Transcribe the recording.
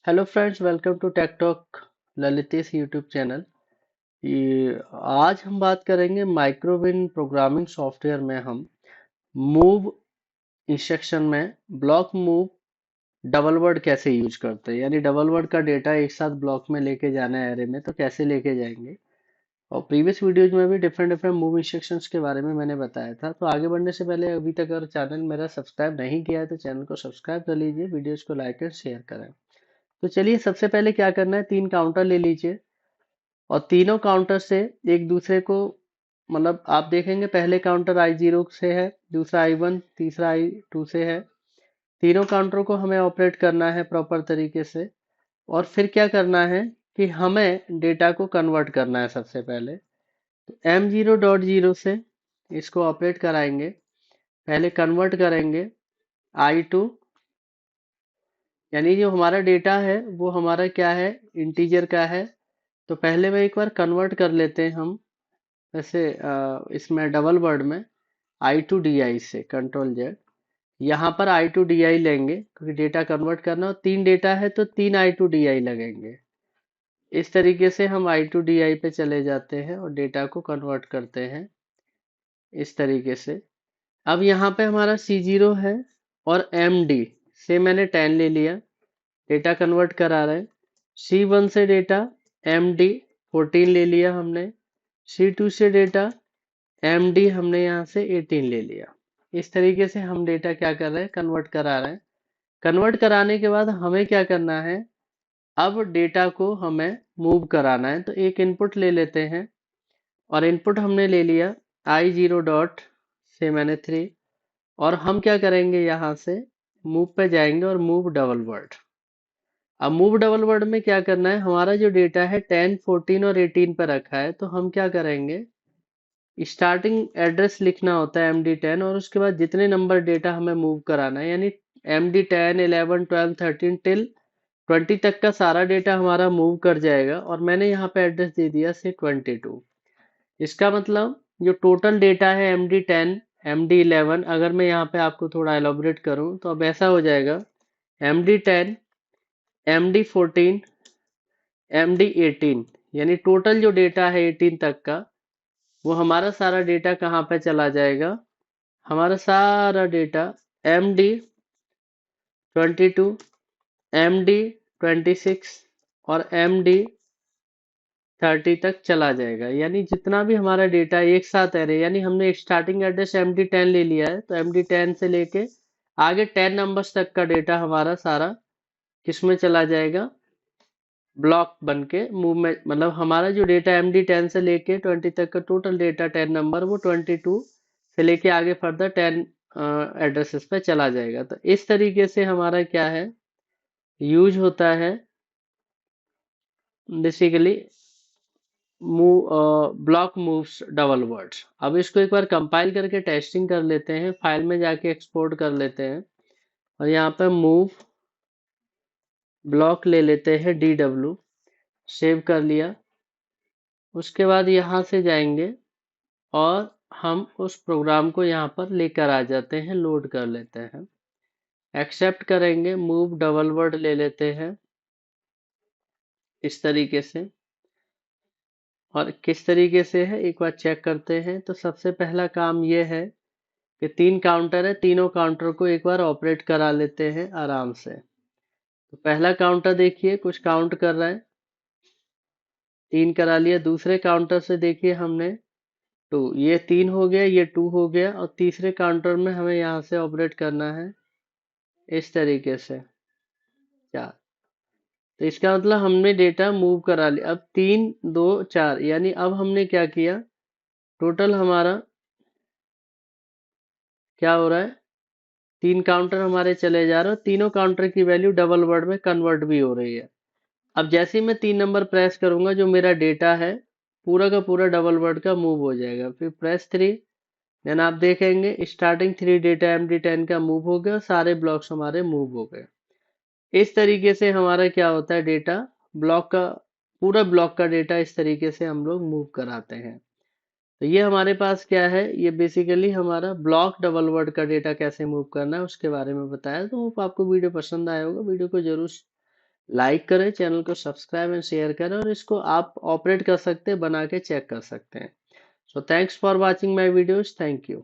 Hello friends, welcome to tech talk Lalitesh YouTube channel. ये आज हम बात करेंगे माइक्रोविन प्रोग्रामिंग सॉफ्टवेयर में हम मूव इंस्ट्रक्शन में ब्लॉक मूव डबल वर्ड कैसे यूज करते हैं, यानी डबल वर्ड का डेटा एक साथ ब्लॉक में लेके जाना है एरे में, तो कैसे लेके जाएंगे। और प्रीवियस वीडियोज में भी डिफरेंट डिफरेंट मूव इंस्ट्रक्शंस के बारे में मैंने बताया था। तो आगे बढ़ने से पहले अभी तक अगर चैनल मेरा सब्सक्राइब नहीं किया है तो चैनल को सब्सक्राइब कर लीजिए, वीडियोज को लाइक एंड शेयर करें। तो चलिए, सबसे पहले क्या करना है, 3 काउंटर ले लीजिए और तीनों काउंटर से एक दूसरे को, मतलब आप देखेंगे पहले काउंटर I0 से है, दूसरा I1, तीसरा I2 से है। तीनों काउंटरों को हमें ऑपरेट करना है प्रॉपर तरीके से। और फिर क्या करना है कि हमें डेटा को कन्वर्ट करना है। सबसे पहले तो M0.0 से इसको ऑपरेट कराएंगे, पहले कन्वर्ट करेंगे I2, यानी जो हमारा डेटा है वो हमारा क्या है, इंटीजर का है। तो पहले में एक बार कन्वर्ट कर लेते हैं हम, वैसे इसमें डबल वर्ड में I2DI से Ctrl Z। यहाँ पर I2DI लेंगे क्योंकि डेटा कन्वर्ट करना, और 3 डेटा है तो 3 I2DI लगेंगे। इस तरीके से हम I2DI पे चले जाते हैं और डेटा को कन्वर्ट करते हैं इस तरीके से। अब यहाँ पे हमारा C0 है और MD से मैंने 10 ले लिया, डेटा कन्वर्ट करा रहे हैं। C1 से डेटा MD 14 ले लिया हमने, C2 से डेटा MD हमने यहाँ से 18 ले लिया। इस तरीके से हम डेटा क्या कर रहे हैं, कन्वर्ट करा रहे हैं। कन्वर्ट कराने के बाद हमें क्या करना है, अब डेटा को हमें मूव कराना है। तो एक इनपुट ले लेते हैं और इनपुट हमने ले लिया I0 डॉट से मैंने 3, और हम क्या करेंगे, यहाँ से मूव पे जाएंगे और मूव डबल वर्ड। अब मूव डबल वर्ड में क्या करना है, हमारा जो डेटा है 10, 14 और 18 पर रखा है, तो हम क्या करेंगे, स्टार्टिंग एड्रेस लिखना होता है MD10, और उसके बाद जितने नंबर डेटा हमें मूव कराना है, यानी MD10, 11, 12, 13 टिल 20 तक का सारा डेटा हमारा मूव कर जाएगा। और मैंने यहाँ पे एड्रेस दे दिया से 22। इसका मतलब जो टोटल डेटा है MD10, MD11, अगर मैं यहाँ पे आपको थोड़ा एलोबरेट करूँ तो अब ऐसा हो जाएगा, MD10, MD14, MD18, यानी टोटल जो डेटा है 18 तक का, वो हमारा सारा डेटा कहाँ पे चला जाएगा, हमारा सारा डेटा MD22, MD26 और MD30 तक चला जाएगा। यानी जितना भी हमारा डेटा एक साथ है, यानी हमने स्टार्टिंग एड्रेस MD10 ले लिया है, तो MD10 से लेके आगे 10 नंबर्स तक का डेटा हमारा सारा किसमें चला जाएगा, ब्लॉक बन के मूव में। मतलब हमारा जो डेटा MD10 से लेके 20 तक का टोटल डेटा 10 नंबर, वो 22 से लेके आगे फर्दर 10 एड्रेसेस पे चला जाएगा। तो इस तरीके से हमारा क्या है, यूज होता है basically move, block moves double words. अब इसको एक बार कंपाइल करके टेस्टिंग कर लेते हैं, फाइल में जाके एक्सपोर्ट कर लेते हैं और यहाँ पे मूव ब्लॉक ले लेते हैं DW, सेव कर लिया। उसके बाद यहाँ से जाएंगे और हम उस प्रोग्राम को यहाँ पर लेकर आ जाते हैं, लोड कर लेते हैं, एक्सेप्ट करेंगे, मूव डबल वर्ड ले लेते हैं इस तरीके से। और किस तरीके से है एक बार चेक करते हैं। तो सबसे पहला काम ये है कि 3 काउंटर है, तीनों काउंटर को एक बार ऑपरेट करा लेते हैं आराम से। तो पहला काउंटर देखिए कुछ काउंट कर रहा है, 3 करा लिया। दूसरे काउंटर से देखिए हमने 2, ये 3 हो गया, ये 2 हो गया, और तीसरे काउंटर में हमें यहाँ से ऑपरेट करना है इस तरीके से 4। तो इसका मतलब हमने डेटा मूव करा लिया। अब 3, 2, 4, यानी अब हमने क्या किया, टोटल हमारा क्या हो रहा है, 3 काउंटर हमारे चले जा रहे हैं, तीनों काउंटर की वैल्यू डबल वर्ड में कन्वर्ट भी हो रही है। अब जैसे ही मैं 3 नंबर प्रेस करूंगा, जो मेरा डेटा है पूरा का पूरा डबल वर्ड का मूव हो जाएगा। फिर प्रेस 3, देन आप देखेंगे स्टार्टिंग 3 डेटा MD10 का मूव हो गया, सारे ब्लॉक्स हमारे मूव हो गए। इस तरीके से हमारा क्या होता है, डेटा ब्लॉक का, पूरा ब्लॉक का डेटा इस तरीके से हम लोग मूव कराते हैं। तो ये हमारे पास क्या है, ये बेसिकली हमारा ब्लॉक डबल वर्ड का डेटा कैसे मूव करना है उसके बारे में बताया। तो होप आपको वीडियो पसंद आया होगा, वीडियो को जरूर लाइक करें, चैनल को सब्सक्राइब एंड शेयर करें, और इसको आप ऑपरेट कर सकते हैं, बना के चेक कर सकते हैं। So thanks for watching my videos, thank you.